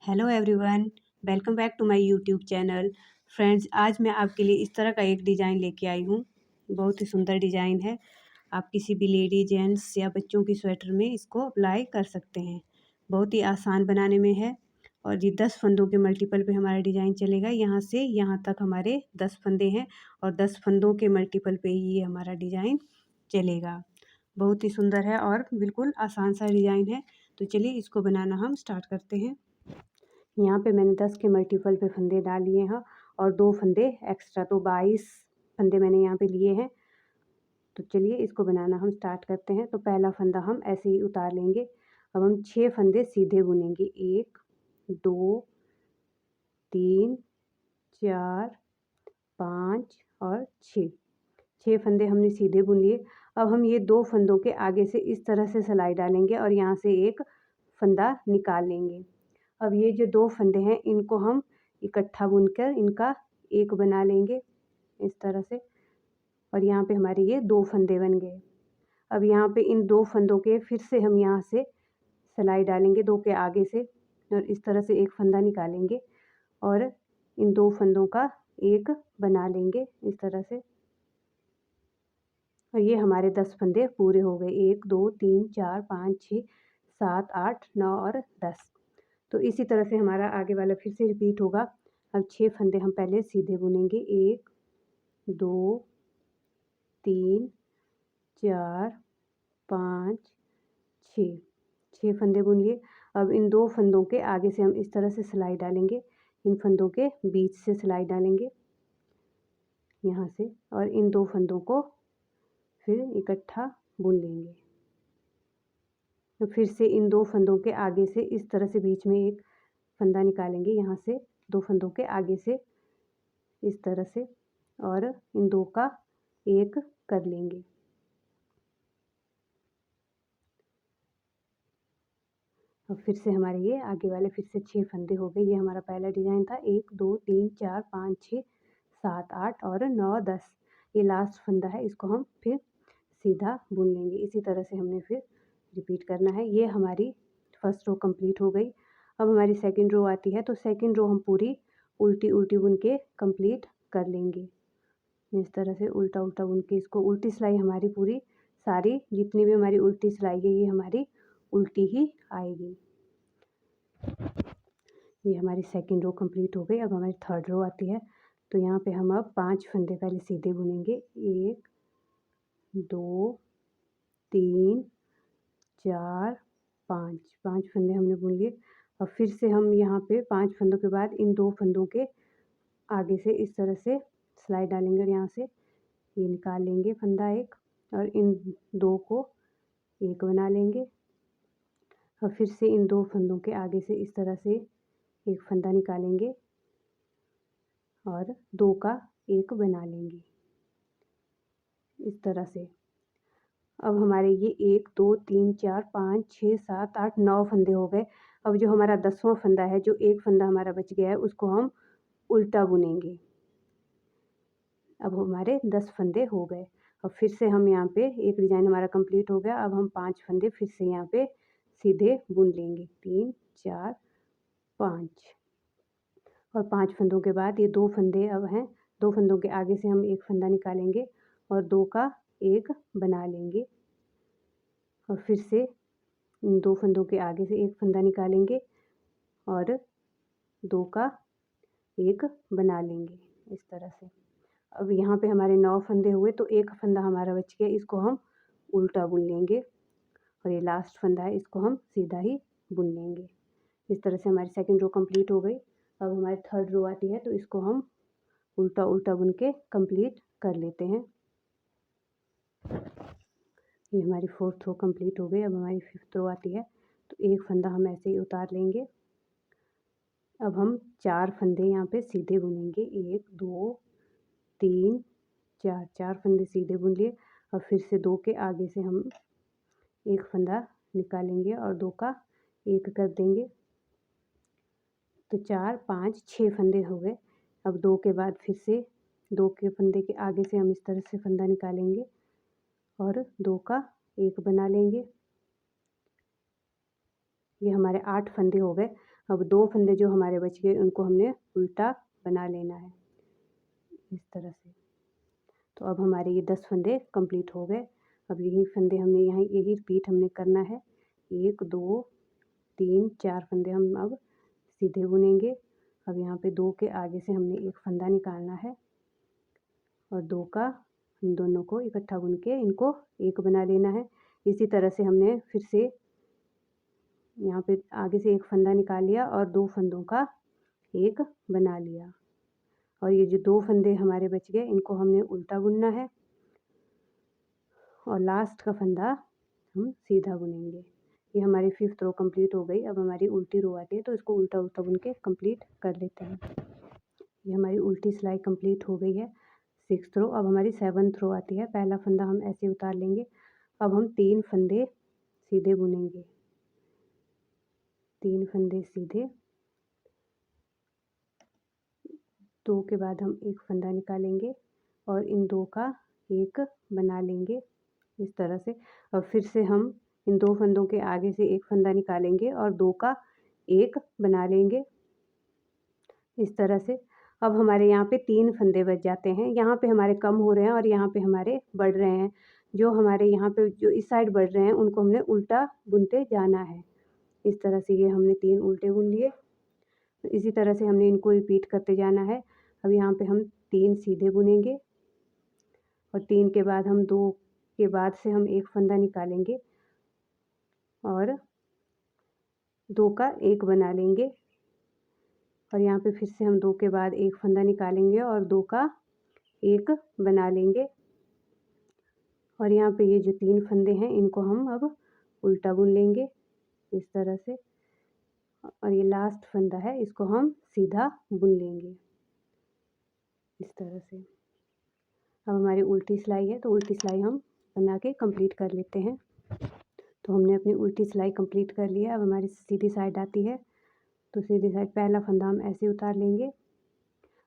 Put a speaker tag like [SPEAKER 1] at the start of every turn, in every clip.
[SPEAKER 1] Hello everyone, welcome back to my YouTube channel. Friends, आज मैं आपके लिए इस तरह का एक डिज़ाइन लेके आई हूँ। बहुत ही सुंदर डिज़ाइन है। आप किसी भी लेडी, जेंट्स या बच्चों की स्वेटर में इसको अप्लाई कर सकते हैं। बहुत ही आसान बनाने में है और ये 10 फंदों के मल्टीपल पे हमारा डिज़ाइन चलेगा। यहाँ से यहाँ तक हमारे 10 फंदे हैं और 10 फंदों के मल्टीपल पे ही ये हमारा डिज़ाइन चलेगा। बहुत ही सुंदर है और बिल्कुल आसान सा डिज़ाइन है। तो चलिए इसको बनाना हम स्टार्ट करते हैं। यहाँ पे मैंने 10 के मल्टीपल पे फंदे डाल लिए हैं और 2 फंदे एक्स्ट्रा, तो 22 फंदे मैंने यहाँ पे लिए हैं। तो चलिए इसको बनाना हम स्टार्ट करते हैं। तो पहला फंदा हम ऐसे ही उतार लेंगे। अब हम 6 फंदे सीधे बुनेंगे। 1 2 3 4 5 और 6 फंदे हमने सीधे बुन लिए। अब हम ये 2 फंदों के आगे से इस तरह से सिलाई डालेंगे और यहाँ से एक फंदा निकाल लेंगे। अब ये जो 2 फंदे हैं इनको हम इकट्ठा बुनकर इनका एक बना लेंगे इस तरह से, और यहाँ पे हमारे ये 2 फंदे बन गए। अब यहाँ पे इन 2 फंदों के फिर से हम यहाँ से सिलाई डालेंगे 2 के आगे से और इस तरह से एक फंदा निकालेंगे और इन 2 फंदों का एक बना लेंगे इस तरह से। और ये हमारे 10 फंदे पूरे हो गए। 1 2 3 4 5 6 7 8 9 और 10। तो इसी तरह से हमारा आगे वाला फिर से रिपीट होगा। अब 6 फंदे हम पहले सीधे बुनेंगे। 1 2 3 4 5 6 फंदे बुन लिए। अब इन 2 फंदों के आगे से हम इस तरह से सिलाई डालेंगे। इन फंदों के बीच से सिलाई डालेंगे यहाँ से और इन 2 फंदों को फिर इकट्ठा बुन लेंगे। तो फिर से इन 2 फंदों के आगे से इस तरह से बीच में एक फंदा निकालेंगे यहाँ से 2 फंदों के आगे से इस तरह से और इन 2 का एक कर लेंगे। और फिर से हमारे ये आगे वाले फिर से 6 फंदे हो गए। ये हमारा पहला डिज़ाइन था। 1 2 3 4 5 6 7 8 और 9 10। ये लास्ट फंदा है, इसको हम फिर सीधा बुन लेंगे। इसी तरह से हमने फिर रिपीट करना है। ये हमारी फर्स्ट रो कंप्लीट हो गई। अब हमारी सेकंड रो आती है। तो सेकंड रो हम पूरी उल्टी उल्टी बुन के कंप्लीट कर लेंगे। इस तरह से उल्टा उल्टा बुन के इसको उल्टी सिलाई हमारी पूरी सारी जितनी भी हमारी उल्टी सिलाई है ये हमारी उल्टी ही आएगी। ये हमारी सेकंड रो कंप्लीट हो गई। अब हमारी थर्ड रो आती है। तो यहाँ पे हम अब 5 फंदे पहले सीधे बुनेंगे। 1 2 3 4 5 फंदे हमने बुन लिए। और फिर से हम यहाँ पे 5 फंदों के बाद इन 2 फंदों के आगे से इस तरह से सिलाई डालेंगे और यहाँ से ये निकाल लेंगे फंदा एक और इन 2 को एक बना लेंगे। और फिर से इन 2 फंदों के आगे से इस तरह से एक फंदा निकालेंगे और 2 का एक बना लेंगे इस तरह से। अब हमारे ये 1 2 3 4 5 6 7 8 9 फंदे हो गए। अब जो हमारा 10वां फंदा है, जो एक फंदा हमारा बच गया है, उसको हम उल्टा बुनेंगे। अब हमारे 10 फंदे हो गए। और फिर से हम यहाँ पे एक डिज़ाइन हमारा कंप्लीट हो गया। अब हम 5 फंदे फिर से यहाँ पे सीधे बुन लेंगे। 3 4 5 और 5 फंदों के बाद ये 2 फंदे अब हैं। 2 फंदों के आगे से हम एक फंदा निकालेंगे और 2 का एक बना लेंगे। और फिर से इन 2 फंदों के आगे से एक फंदा निकालेंगे और 2 का एक बना लेंगे इस तरह से। अब यहाँ पे हमारे 9 फंदे हुए, तो एक फंदा हमारा बच गया, इसको हम उल्टा बुन लेंगे और ये लास्ट फंदा है, इसको हम सीधा ही बुन लेंगे। इस तरह से हमारी सेकंड रो कंप्लीट हो गई। अब हमारी थर्ड रो आती है। तो इसको हम उल्टा उल्टा बुन के कंप्लीट कर लेते हैं। ये हमारी फोर्थ रो कंप्लीट हो गई। अब हमारी फिफ्थ रो आती है। तो एक फंदा हम ऐसे ही उतार लेंगे। अब हम 4 फंदे यहाँ पे सीधे बुनेंगे। 1 2 3 4 फंदे सीधे बुन लिए। और फिर से 2 के आगे से हम एक फंदा निकालेंगे और 2 का एक कर देंगे। तो 4 5 6 फंदे हो गए। अब 2 के बाद फिर से 2 के फंदे के आगे से हम इस तरह से फंदा निकालेंगे और 2 का एक बना लेंगे। ये हमारे 8 फंदे हो गए। अब 2 फंदे जो हमारे बच गए उनको हमने उल्टा बना लेना है इस तरह से। तो अब हमारे ये 10 फंदे कंप्लीट हो गए। अब यही फंदे हमने यहाँ यही रिपीट हमने करना है। 1 2 3 4 फंदे हम अब सीधे बुनेंगे। अब यहाँ पे 2 के आगे से हमने एक फंदा निकालना है और 2 का इन दोनों को इकट्ठा बुन के इनको एक बना लेना है। इसी तरह से हमने फिर से यहाँ पे आगे से एक फंदा निकाल लिया और 2 फंदों का एक बना लिया। और ये जो 2 फंदे हमारे बच गए इनको हमने उल्टा बुनना है और लास्ट का फंदा हम सीधा बुनेंगे। ये हमारी 5th रो कंप्लीट हो गई। अब हमारी उल्टी रो आती है तो इसको उल्टा उल्टा बुन के कंप्लीट कर लेते हैं। ये हमारी उल्टी सिलाई कंप्लीट हो गई है 6th रो। अब हमारी 7th रो आती है। पहला फंदा हम ऐसे उतार लेंगे। अब हम 3 फंदे सीधे बुनेंगे, 3 फंदे सीधे, 2 के बाद हम एक फंदा निकालेंगे और इन 2 का एक बना लेंगे इस तरह से। और फिर से हम इन 2 फंदों के आगे से एक फंदा निकालेंगे और 2 का एक बना लेंगे इस तरह से। अब हमारे यहाँ पे 3 फंदे बच जाते हैं। यहाँ पे हमारे कम हो रहे हैं और यहाँ पे हमारे बढ़ रहे हैं। जो हमारे यहाँ पे जो इस साइड बढ़ रहे हैं उनको हमने उल्टा बुनते जाना है इस तरह से। ये हमने 3 उल्टे बुन लिए। इसी तरह से हमने इनको रिपीट करते जाना है। अब यहाँ पे हम 3 सीधे बुनेंगे और 3 के बाद हम 2 के बाद से हम एक फंदा निकालेंगे और 2 का एक बना लेंगे। और यहाँ पे फिर से हम 2 के बाद एक फंदा निकालेंगे और 2 का एक बना लेंगे। और यहाँ पे ये जो 3 फंदे हैं इनको हम अब उल्टा बुन लेंगे इस तरह से। और ये लास्ट फंदा है इसको हम सीधा बुन लेंगे इस तरह से। अब हमारी उल्टी सिलाई है तो उल्टी सिलाई हम बना के कंप्लीट कर लेते हैं। तो हमने अपनी उल्टी सिलाई कंप्लीट कर ली है। अब हमारी सीधी साइड आती है तो सीधी साइड पहला फंदा हम ऐसे उतार लेंगे।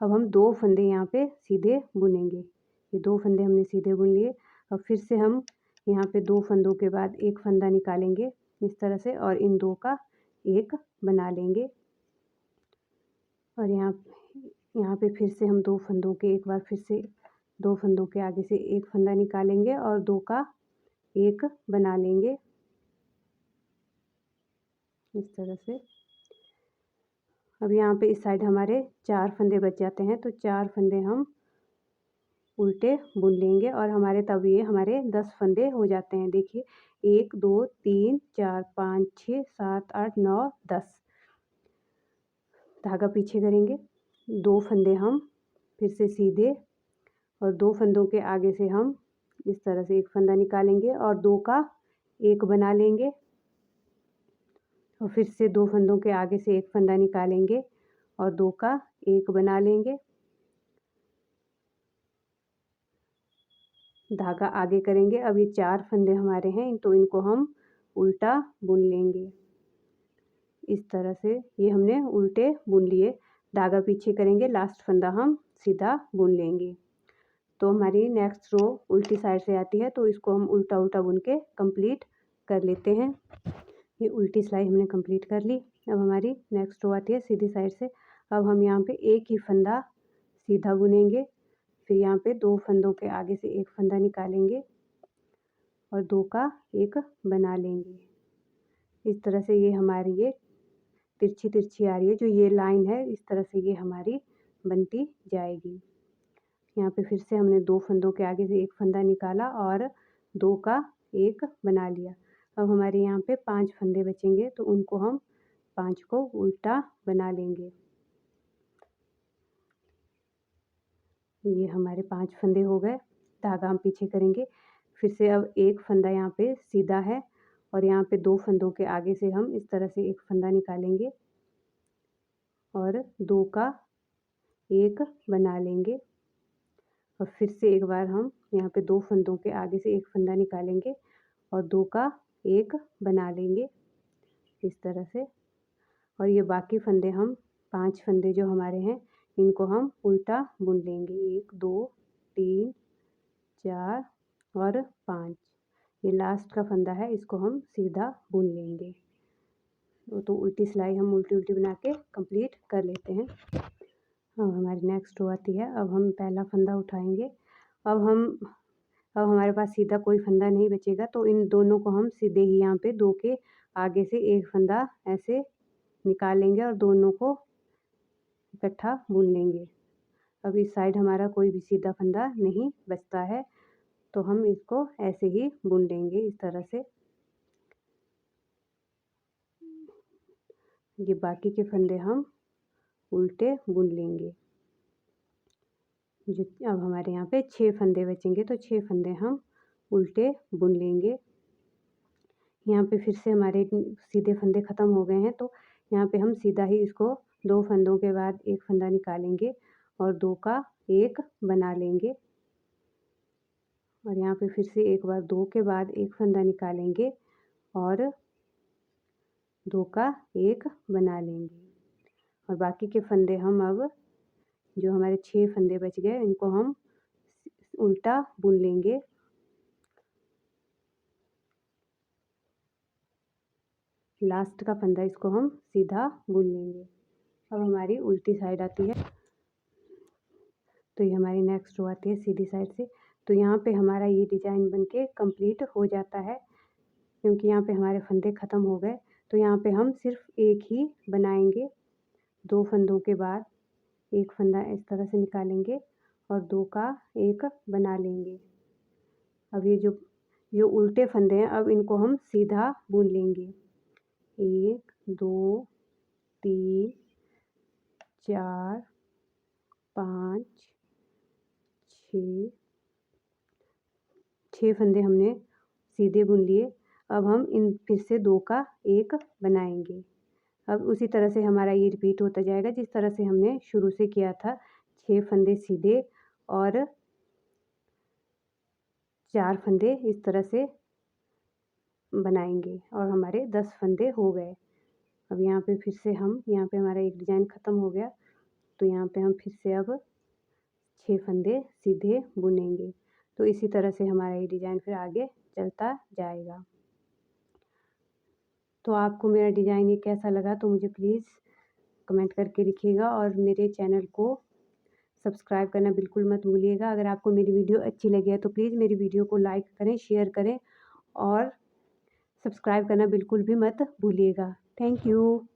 [SPEAKER 1] अब हम 2 फंदे यहाँ पे सीधे बुनेंगे। ये 2 फंदे हमने सीधे बुन लिए। अब फिर से हम यहाँ पे 2 फंदों के बाद एक फंदा निकालेंगे इस तरह से और इन 2 का एक बना लेंगे। और यहाँ पे फिर से हम 2 फंदों के एक बार फिर से 2 फंदों के आगे से एक फंदा निकालेंगे और 2 का एक बना लेंगे इस तरह से। अब यहाँ पे इस साइड हमारे 4 फंदे बच जाते हैं तो 4 फंदे हम उल्टे बुन लेंगे और हमारे तब ये हमारे 10 फंदे हो जाते हैं। देखिए 1 2 3 4 5 6 7 8 9 10 धागा पीछे करेंगे। 2 फंदे हम फिर से सीधे और 2 फंदों के आगे से हम इस तरह से एक फंदा निकालेंगे और 2 का एक बना लेंगे। और फिर से 2 फंदों के आगे से एक फंदा निकालेंगे और 2 का एक बना लेंगे। धागा आगे करेंगे। अब ये 4 फंदे हमारे हैं तो इनको हम उल्टा बुन लेंगे इस तरह से। ये हमने उल्टे बुन लिए। धागा पीछे करेंगे, लास्ट फंदा हम सीधा बुन लेंगे। तो हमारी नेक्स्ट रो उल्टी साइड से आती है तो इसको हम उल्टा उल्टा बुन के कंप्लीट कर लेते हैं। ये उल्टी सिलाई हमने कंप्लीट कर ली। अब हमारी नेक्स्ट रो आती है सीधी साइड से। अब हम यहाँ पे एक ही फंदा सीधा बुनेंगे। फिर यहाँ पे 2 फंदों के आगे से एक फंदा निकालेंगे और 2 का एक बना लेंगे इस तरह से। ये हमारी ये तिरछी तिरछी आ रही है जो ये लाइन है, इस तरह से ये हमारी बनती जाएगी। यहाँ पे फिर से हमने 2 फंदों के आगे से एक फंदा निकाला और 2 का एक बना लिया। अब हमारे यहाँ पे 5 फंदे बचेंगे तो उनको हम 5 को उल्टा बना लेंगे। ये हमारे 5 फंदे हो गए। धागा हम पीछे करेंगे। फिर से अब एक फंदा यहाँ पे सीधा है और यहाँ पे 2 फंदों के आगे से हम इस तरह से एक फंदा निकालेंगे और 2 का एक बना लेंगे। और फिर से एक बार हम यहाँ पे 2 फंदों के आगे से एक फंदा निकालेंगे और 2 का एक बना लेंगे इस तरह से। और ये बाकी फंदे हम 5 फंदे जो हमारे हैं इनको हम उल्टा बुन लेंगे। 1 2 3 4 और 5। ये लास्ट का फंदा है, इसको हम सीधा बुन लेंगे तो उल्टी सिलाई हम उल्टी उल्टी बना के कंप्लीट कर लेते हैं। अब हमारी नेक्स्ट रो आती है। अब हम पहला फंदा उठाएंगे। अब हमारे पास सीधा कोई फंदा नहीं बचेगा, तो इन दोनों को हम सीधे ही यहाँ पे 2 के आगे से एक फंदा ऐसे निकाल लेंगे और दोनों को इकट्ठा बुन लेंगे। अब इस साइड हमारा कोई भी सीधा फंदा नहीं बचता है, तो हम इसको ऐसे ही बुन लेंगे इस तरह से। ये बाकी के फंदे हम उल्टे बुन लेंगे। जो अब हमारे यहाँ पे 6 फंदे बचेंगे, तो 6 फंदे हम उल्टे बुन लेंगे। यहाँ पे फिर से हमारे सीधे फंदे ख़त्म हो गए हैं, तो यहाँ पे हम सीधा ही इसको 2 फंदों के बाद एक फंदा निकालेंगे और 2 का 1 बना लेंगे। और यहाँ पे फिर से एक बार 2 के बाद एक फंदा निकालेंगे और 2 का 1 बना लेंगे। और बाकी के फंदे हम अब जो हमारे 6 फंदे बच गए, इनको हम उल्टा बुन लेंगे। लास्ट का फंदा इसको हम सीधा बुन लेंगे। अब हमारी उल्टी साइड आती है, तो ये हमारी नेक्स्ट रो आती है सीधी साइड से। तो यहाँ पे हमारा ये डिज़ाइन बनके कंप्लीट हो जाता है, क्योंकि यहाँ पे हमारे फंदे ख़त्म हो गए। तो यहाँ पे हम सिर्फ एक ही बनाएंगे। 2 फंदों के बाद एक फंदा इस तरह से निकालेंगे और 2 का 1 बना लेंगे। अब ये जो उल्टे फंदे हैं, अब इनको हम सीधा बुन लेंगे। 1 2 3 4 5 6 फंदे हमने सीधे बुन लिए। अब हम इन फिर से 2 का 1 बनाएंगे। अब उसी तरह से हमारा ये रिपीट होता जाएगा, जिस तरह से हमने शुरू से किया था। 6 फंदे सीधे और 4 फंदे इस तरह से बनाएंगे और हमारे 10 फंदे हो गए। अब यहाँ पे फिर से यहाँ पे हमारा एक डिज़ाइन ख़त्म हो गया, तो यहाँ पे हम फिर से अब 6 फंदे सीधे बुनेंगे। तो इसी तरह से हमारा ये डिज़ाइन फिर आगे चलता जाएगा। तो आपको मेरा डिज़ाइन ये कैसा लगा, तो मुझे प्लीज़ कमेंट करके लिखिएगा और मेरे चैनल को सब्सक्राइब करना बिल्कुल मत भूलिएगा। अगर आपको मेरी वीडियो अच्छी लगी है तो प्लीज़ मेरी वीडियो को लाइक करें, शेयर करें और सब्सक्राइब करना बिल्कुल भी मत भूलिएगा। Thank you.